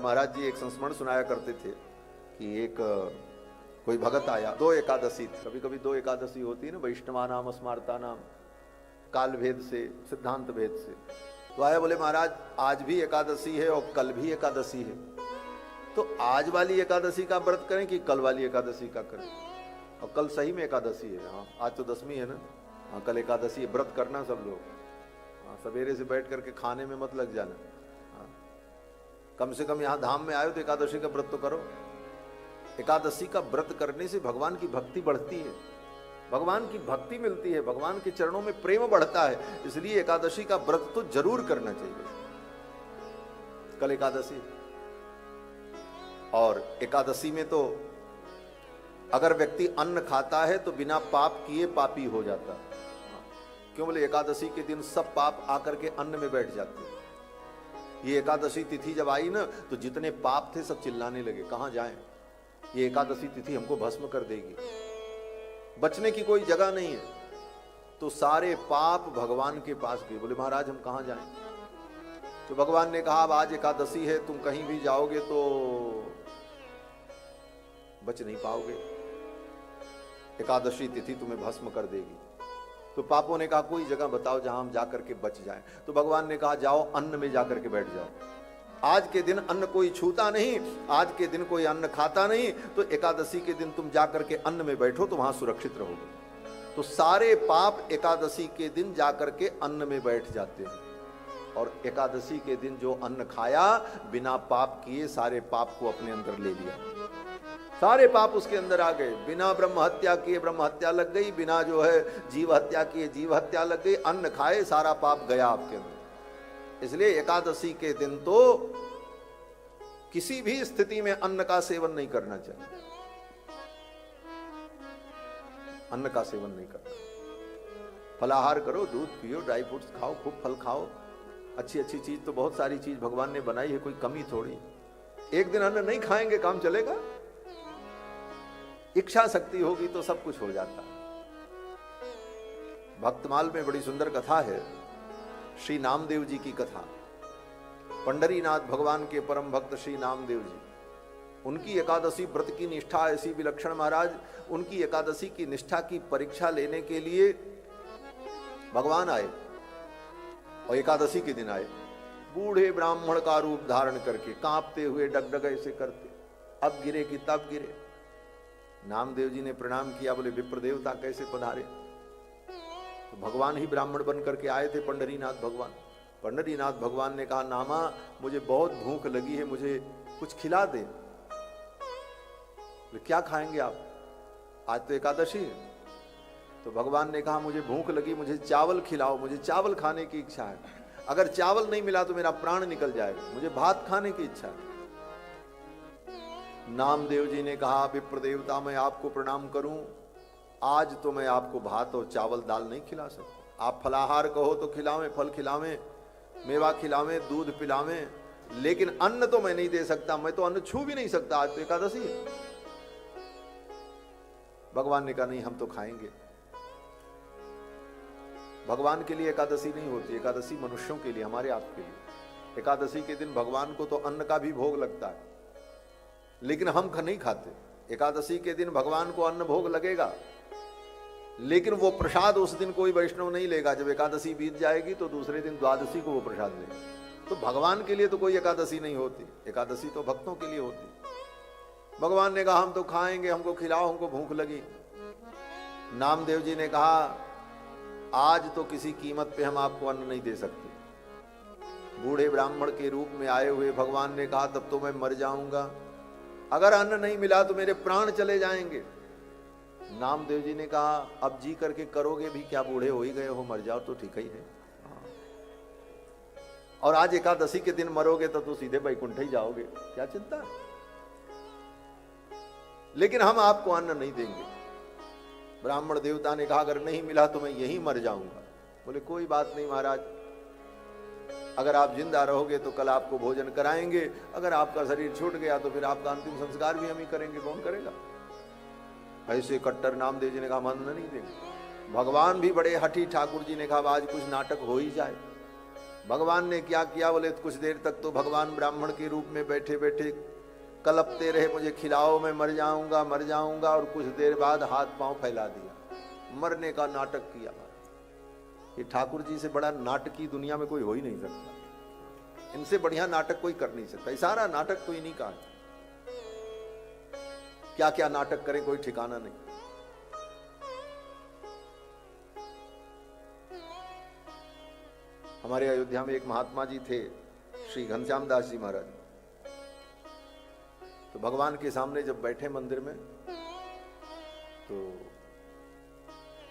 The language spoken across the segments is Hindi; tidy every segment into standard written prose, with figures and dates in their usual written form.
महाराज जी एक संस्मरण सुनाया करते थे कि एक कोई भगत आया, 2 एकादशी, कभी कभी 2 एकादशी होती है ना, वैष्णवा नाम स्मार्ता नाम, काल भेद से, सिद्धांत भेद से। तो आया, बोले महाराज आज भी एकादशी है और कल भी एकादशी है, तो आज वाली एकादशी का व्रत करें कि कल वाली एकादशी का करें? और कल सही में एकादशी है। हाँ, आज तो 10वीं है ना। हाँ, कल एकादशी है, व्रत करना सब लोग। हाँ, सवेरे से बैठ करके खाने में मत लग जाना। हाँ, कम से कम यहाँ धाम में आए तो एकादशी का व्रत तो करो। एकादशी का व्रत करने से भगवान की भक्ति बढ़ती है, भगवान की भक्ति मिलती है, भगवान के चरणों में प्रेम बढ़ता है। इसलिए एकादशी का व्रत तो जरूर करना चाहिए। कल एकादशी, और एकादशी में तो अगर व्यक्ति अन्न खाता है तो बिना पाप किए पापी हो जाता। क्यों? बोले एकादशी के दिन सब पाप आकर के अन्न में बैठ जाते हैं। ये एकादशी तिथि जब आई ना तो जितने पाप थे सब चिल्लाने लगे, कहां जाएं, ये एकादशी तिथि हमको भस्म कर देगी, बचने की कोई जगह नहीं है। तो सारे पाप भगवान के पास गए। बोले महाराज हम कहां जाएं? तो भगवान ने कहा अब आज एकादशी है, तुम कहीं भी जाओगे तो बच नहीं पाओगे, एकादशी तिथि तुम्हें भस्म कर देगी। तो पापों ने कहा कोई जगह बताओ जहां हम जाकर के बच जाएं। तो भगवान ने कहा जाओ अन्न में जाकर के बैठ जाओ। आज के दिन अन्न कोई छूता नहीं, आज के दिन कोई अन्न खाता नहीं, तो एकादशी के दिन तुम जाकर के अन्न में बैठो तो वहां सुरक्षित रहोगे। तो सारे पाप एकादशी के दिन जाकर के अन्न में बैठ जाते हैं। और एकादशी के दिन जो अन्न खाया बिना पाप किए, सारे पाप को अपने अंदर ले लिया, सारे पाप उसके अंदर आ गए। बिना ब्रह्म हत्या किए ब्रह्म हत्या लग गई, बिना जो है जीव हत्या किए जीव हत्या लग गई, अन्न खाए सारा पाप गया आपके अंदर। इसलिए एकादशी के दिन तो किसी भी स्थिति में अन्न का सेवन नहीं करना चाहिए, अन्न का सेवन नहीं करना। फलाहार करो, दूध पियो, ड्राई फ्रूट्स खाओ, खूब फल खाओ, अच्छी अच्छी चीज तो बहुत सारी चीज भगवान ने बनाई है, कोई कमी थोड़ी। एक दिन अन्न नहीं खाएंगे काम चलेगा? इच्छा शक्ति होगी तो सब कुछ हो जाता। भक्तमाल में बड़ी सुंदर कथा है, श्री नामदेव जी की कथा। पंडरीनाथ भगवान के परम भक्त श्री नामदेव जी, उनकी एकादशी व्रत की निष्ठा ऐसी विलक्षण। महाराज उनकी एकादशी की निष्ठा की परीक्षा लेने के लिए भगवान आए, और एकादशी के दिन आए, बूढ़े ब्राह्मण का रूप धारण करके, कांपते हुए डगडग ऐसे करते, अब गिरे कि तब गिरे। नामदेव जी ने प्रणाम किया, बोले विप्र देवता कैसे पधारे? तो भगवान ही ब्राह्मण बन करके आए थे, पंडरीनाथ भगवान। पंडरीनाथ भगवान ने कहा नामा मुझे बहुत भूख लगी है, मुझे कुछ खिला दे। क्या खाएंगे आप? आज तो एकादशी है। तो भगवान ने कहा मुझे भूख लगी, मुझे चावल खिलाओ, मुझे चावल खाने की इच्छा है। अगर चावल नहीं मिला तो मेरा प्राण निकल जाएगा, मुझे भात खाने की इच्छा है। नामदेव जी ने कहा विप्र देवता मैं आपको प्रणाम करूं, आज तो मैं आपको भात और चावल दाल नहीं खिला सकता। आप फलाहार कहो तो खिलावें, फल खिलावें, मेवा खिलावें, दूध पिलावें, लेकिन अन्न तो मैं नहीं दे सकता, मैं तो अन्न छू भी नहीं सकता, आज तो एकादशी है। भगवान ने कहा नहीं हम तो खाएंगे। भगवान के लिए एकादशी नहीं होती, एकादशी मनुष्यों के लिए, हमारे आपके लिए। एकादशी के दिन भगवान को तो अन्न का भी भोग लगता है, लेकिन हम नहीं खाते। एकादशी के दिन भगवान को अन्न भोग लगेगा, लेकिन वो प्रसाद उस दिन कोई वैष्णव नहीं लेगा। जब एकादशी बीत जाएगी तो दूसरे दिन द्वादशी को वो प्रसाद लेगा। तो भगवान के लिए तो कोई एकादशी नहीं होती, एकादशी तो भक्तों के लिए होती। भगवान ने कहा हम तो खाएंगे, हमको खिलाओ, हमको भूख लगी। नामदेव जी ने कहा आज तो किसी कीमत पे हम आपको अन्न नहीं दे सकते। बूढ़े ब्राह्मण के रूप में आए हुए भगवान ने कहा तब तो मैं मर जाऊंगा, अगर अन्न नहीं मिला तो मेरे प्राण चले जाएंगे। नामदेव जी ने कहा अब जी करके करोगे भी क्या, बूढ़े हो ही गए हो, मर जाओ तो ठीक ही है। और आज एकादशी के दिन मरोगे तो सीधे वैकुंठ ही जाओगे, क्या चिंता है। लेकिन हम आपको अन्न नहीं देंगे। ब्राह्मण देवता ने कहा अगर नहीं मिला तो मैं यहीं मर जाऊंगा। बोले कोई बात नहीं महाराज, अगर आप जिंदा रहोगे तो कल आपको भोजन कराएंगे, अगर आपका शरीर छूट गया तो फिर आपका अंतिम संस्कार भी हम ही करेंगे, कौन करेगा। ऐसे कट्टर नामदेव जी ने कहा हम अन्न नहीं देंगे। भगवान भी बड़े हठी ठाकुर जी ने कहा आज कुछ नाटक हो ही जाए। भगवान ने क्या किया बोले, कुछ देर तक तो भगवान ब्राह्मण के रूप में बैठे बैठे कलपते रहे, मुझे खिलाओ मैं मर जाऊंगा, और कुछ देर बाद हाथ पांव फैला दिया, मरने का नाटक किया। ये ठाकुर जी से बड़ा नाटकी दुनिया में कोई हो ही नहीं सकता, इनसे बढ़िया नाटक कोई कर नहीं सकता। सारा नाटक तो इन्हीं का है, क्या क्या नाटक करे कोई ठिकाना नहीं। हमारे अयोध्या में एक महात्मा जी थे, श्री घनश्याम दास जी महाराज। तो भगवान के सामने जब बैठे मंदिर में, तो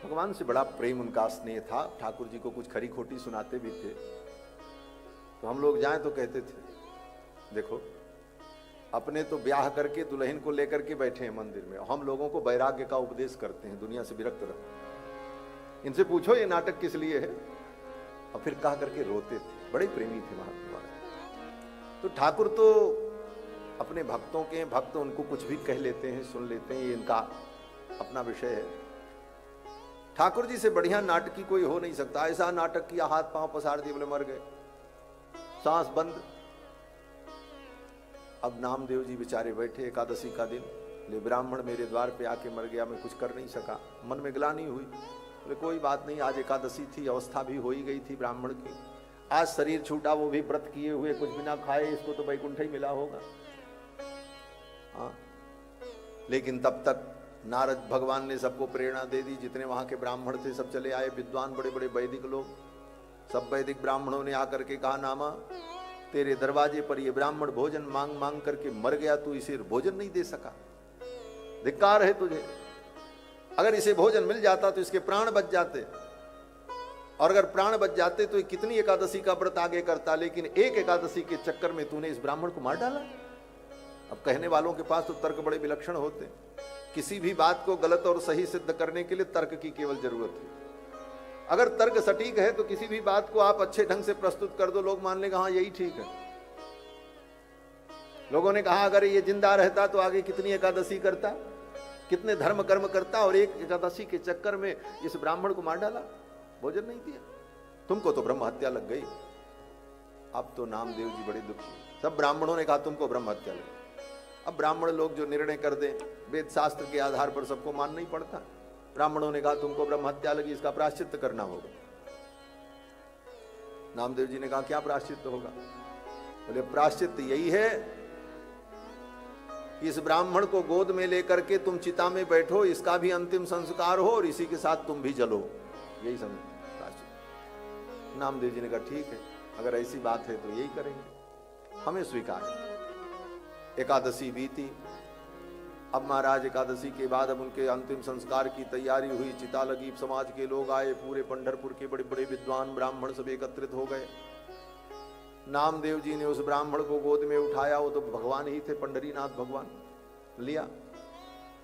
भगवान से बड़ा प्रेम उनका स्नेह था। ठाकुर जी को कुछ खरी खोटी सुनाते भी थे। तो हम लोग जाएं तो कहते थे, देखो अपने तो ब्याह करके दुल्हन को लेकर के बैठे हैं मंदिर में, हम लोगों को वैराग्य का उपदेश करते हैं, दुनिया से विरक्त रहो, इनसे पूछो ये नाटक किस लिए है। और फिर कहा करके रोते थे, बड़े प्रेमी थे महात्मा। तो ठाकुर तो अपने भक्तों के भक्त, उनको कुछ भी कह लेते हैं, सुन लेते हैं, ये इनका अपना विषय है। ठाकुर जी से बढ़िया नाटकी कोई हो नहीं सकता। ऐसा नाटक किया, हाथ पांव पसार दिए, बोले मर गए, सांस बंद। अब नामदेव जी बेचारे बैठे, एकादशी का दिन, ले ब्राह्मण मेरे द्वार पे आके मर गया, मैं कुछ कर नहीं सका। मन में ग्लानि हुई, बोले कोई बात नहीं, आज एकादशी थी, अवस्था भी हो ही गई थी ब्राह्मण की, आज शरीर छूटा, वो भी व्रत किए हुए, कुछ बिना खाए, इसको तो वैकुंठ ही मिला होगा। हाँ, लेकिन तब तक नारद भगवान ने सबको प्रेरणा दे दी, जितने वहां के ब्राह्मण थे सब चले आए, विद्वान बड़े बड़े वैदिक लोग, सब वैदिक ब्राह्मणों ने आकर के कहा, नामा तेरे दरवाजे पर ये ब्राह्मण भोजन मांग मांग करके मर गया, तू इसे भोजन नहीं दे सका, धिक्कार है तुझे। अगर इसे भोजन मिल जाता तो इसके प्राण बच जाते, और अगर प्राण बच जाते तो कितनी एकादशी का व्रत आगे करता, लेकिन एक एकादशी के चक्कर में तूने इस ब्राह्मण को मार डाला। अब कहने वालों के पास तो तर्क बड़े विलक्षण होते, किसी भी बात को गलत और सही सिद्ध करने के लिए तर्क की केवल जरूरत है। अगर तर्क सटीक है तो किसी भी बात को आप अच्छे ढंग से प्रस्तुत कर दो, लोग मान लेगा हाँ यही ठीक है। लोगों ने कहा अगर ये जिंदा रहता तो आगे कितनी एकादशी करता, कितने धर्म कर्म करता, और एक एकादशी के चक्कर में इस ब्राह्मण को मार डाला, भोजन नहीं दिया, तुमको तो ब्रह्म हत्या लग गई। अब तो नामदेव जी बड़े दुखी, सब ब्राह्मणों ने कहा तुमको ब्रह्म हत्या लग। अब ब्राह्मण लोग जो निर्णय कर दे, वेद शास्त्र के आधार पर सबको मानना ही पड़ता। ब्राह्मणों ने कहा तुमको ब्रह्म हत्या लगी, इसका प्रायश्चित्त करना होगा। नामदेव जी ने कहा क्या प्रायश्चित्त होगा? बोले प्रायश्चित्त यही है, इस ब्राह्मण को गोद में लेकर के तुम चिता में बैठो, इसका भी अंतिम संस्कार हो और इसी के साथ तुम भी जलो, यही प्रायश्चित्त। नामदेव जी ने कहा ठीक है, अगर ऐसी बात है तो यही करेंगे, हमें स्वीकार है। एकादशी बीती। अब महाराज एकादशी के बाद अब उनके अंतिम संस्कार की तैयारी हुई, चिता लगी, समाज के लोग आए, पूरे पंढरपुर के बड़े बड़े विद्वान ब्राह्मण सब एकत्रित हो गए। नामदेव जी ने उस ब्राह्मण को गोद में उठाया, वो तो भगवान ही थे, पंडरीनाथ भगवान, लिया,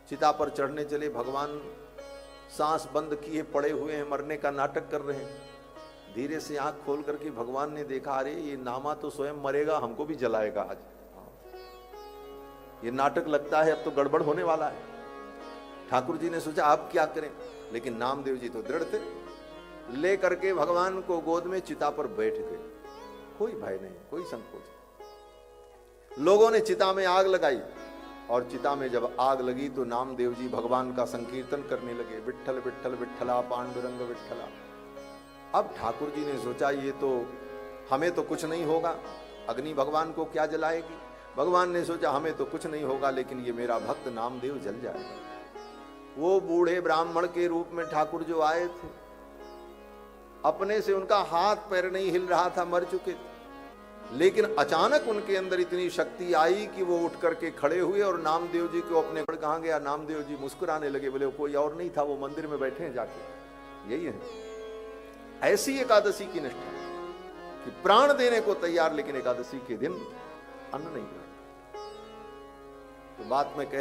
चिता पर चढ़ने चले। भगवान सांस बंद किए पड़े हुए हैं, मरने का नाटक कर रहे हैं। धीरे से आंख खोल करके भगवान ने देखा, अरे ये नामा तो स्वयं मरेगा, हमको भी जलाएगा आज, ये नाटक लगता है अब तो गड़बड़ होने वाला है। ठाकुर जी ने सोचा अब क्या करें, लेकिन नामदेव जी तो दृढ़ थे, ले करके भगवान को गोद में चिता पर बैठ गए, कोई भय नहीं, कोई संकोच। लोगों ने चिता में आग लगाई, और चिता में जब आग लगी तो नामदेव जी भगवान का संकीर्तन करने लगे, विट्ठल विट्ठल विट्ठला पांडुरंग विट्ठला। अब ठाकुर जी ने सोचा ये तो हमें तो कुछ नहीं होगा, अग्नि भगवान को क्या जलाएगी। भगवान ने सोचा हमें तो कुछ नहीं होगा, लेकिन ये मेरा भक्त नामदेव जल जाएगा। वो बूढ़े ब्राह्मण के रूप में ठाकुर जो आए थे, अपने से उनका हाथ पैर नहीं हिल रहा था, मर चुके थे, लेकिन अचानक उनके अंदर इतनी शक्ति आई कि वो उठ करके खड़े हुए और नामदेव जी को अपने कहाँ गया। नामदेव जी मुस्कुराने लगे, बोले कोई और नहीं था, वो मंदिर में बैठे हैं जाके। यही है ऐसी एकादशी की निष्ठा कि प्राण देने को तैयार, लेकिन एकादशी के दिन अन्न नहीं। तो बात में कह